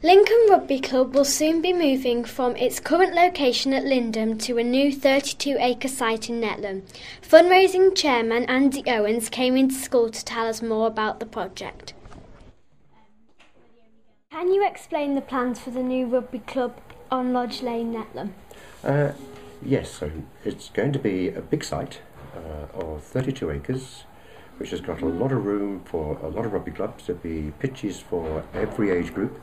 Lincoln Rugby Club will soon be moving from its current location at Lindham to a new 32-acre site in Nettleham. Fundraising Chairman Andy Owens came into school to tell us more about the project. Can you explain the plans for the new rugby club on Lodge Lane, Nettleham? Yes, so it's going to be a big site of 32 acres, which has got a lot of room for a lot of rugby clubs. There'll be pitches for every age group.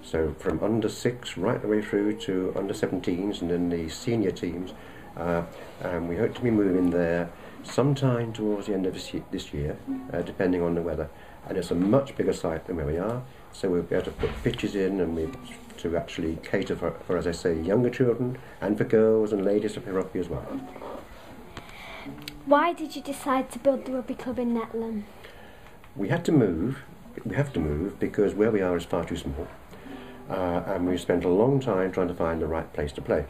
So from under 6 right the way through to under 17s and then the senior teams, and we hope to be moving there sometime towards the end of this year, depending on the weather. And it's a much bigger site than where we are, so we'll be able to put pitches in and to actually cater for, as I say, younger children and for girls and ladies to play rugby as well. Why did you decide to build the rugby club in Nettleham? We have to move because where we are is far too small, and we've spent a long time trying to find the right place to play,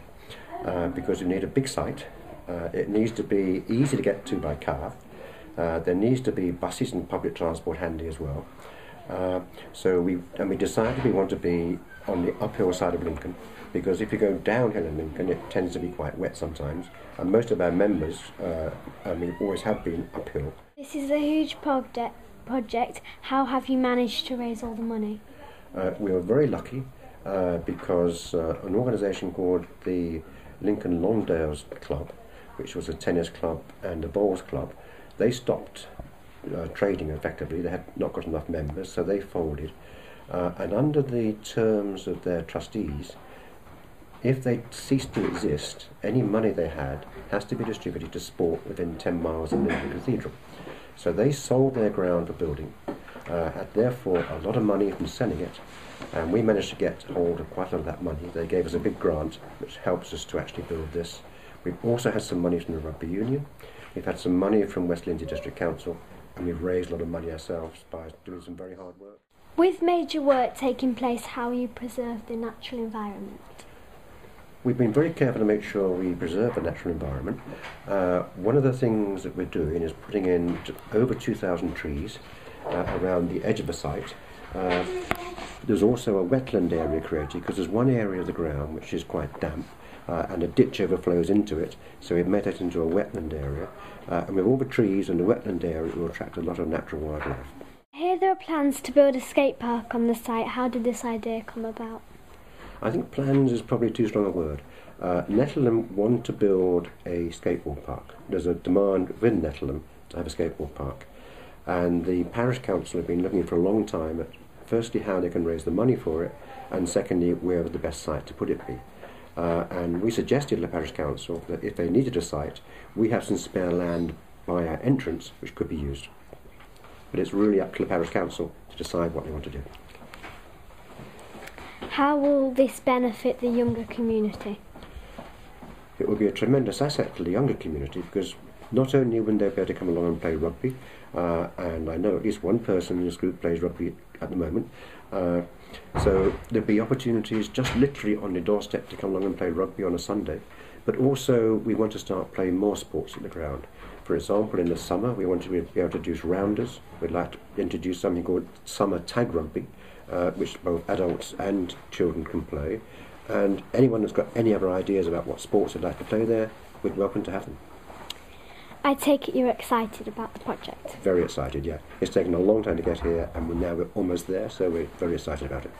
because we need a big site. It needs to be easy to get to by car. There needs to be buses and public transport handy as well. So we decided we want to be on the uphill side of Lincoln, because if you go downhill in Lincoln it tends to be quite wet sometimes, and most of our members always have been uphill. This is a huge project. How have you managed to raise all the money? We were very lucky because an organisation called the Lincoln Longdales Club, which was a tennis club and a bowls club, they stopped trading effectively. They had not got enough members, so they folded. And under the terms of their trustees, if they ceased to exist, any money they had has to be distributed to sport within 10 miles of Lincoln Cathedral. So they sold their ground for building, had therefore a lot of money from selling it, and we managed to get hold of quite a lot of that money. They gave us a big grant which helps us to actually build this. We've also had some money from the Rugby Union, we've had some money from West Lindsey District Council, and we've raised a lot of money ourselves by doing some very hard work. With major work taking place, how will you preserve the natural environment? We've been very careful to make sure we preserve the natural environment. One of the things that we're doing is putting in over 2,000 trees around the edge of the site. There's also a wetland area created because there's one area of the ground which is quite damp and a ditch overflows into it, so we've made it into a wetland area. And with all the trees and the wetland area, it will attract a lot of natural wildlife. I hear there are plans to build a skate park on the site. How did this idea come about? I think plans is probably too strong a word. Nettleham want to build a skateboard park. There's a demand within Nettleham to have a skateboard park, and the parish council have been looking for a long time at firstly how they can raise the money for it, and secondly where would the best site to put it be. And we suggested to the parish council that if they needed a site, we have some spare land by our entrance which could be used. But it's really up to the parish council to decide what they want to do. How will this benefit the younger community? It will be a tremendous asset to the younger community because not only will they be able to come along and play rugby, and I know at least one person in this group plays rugby at the moment, so there'll be opportunities just literally on the doorstep to come along and play rugby on a Sunday, but also we want to start playing more sports at the ground. For example, in the summer we want to be able to introduce rounders. We'd like to introduce something called summer tag rugby, which both adults and children can play, and anyone that's got any other ideas about what sports they'd like to play there, we're welcome to have them. I take it you're excited about the project? Very excited, yeah. It's taken a long time to get here and we're almost there, so we're very excited about it.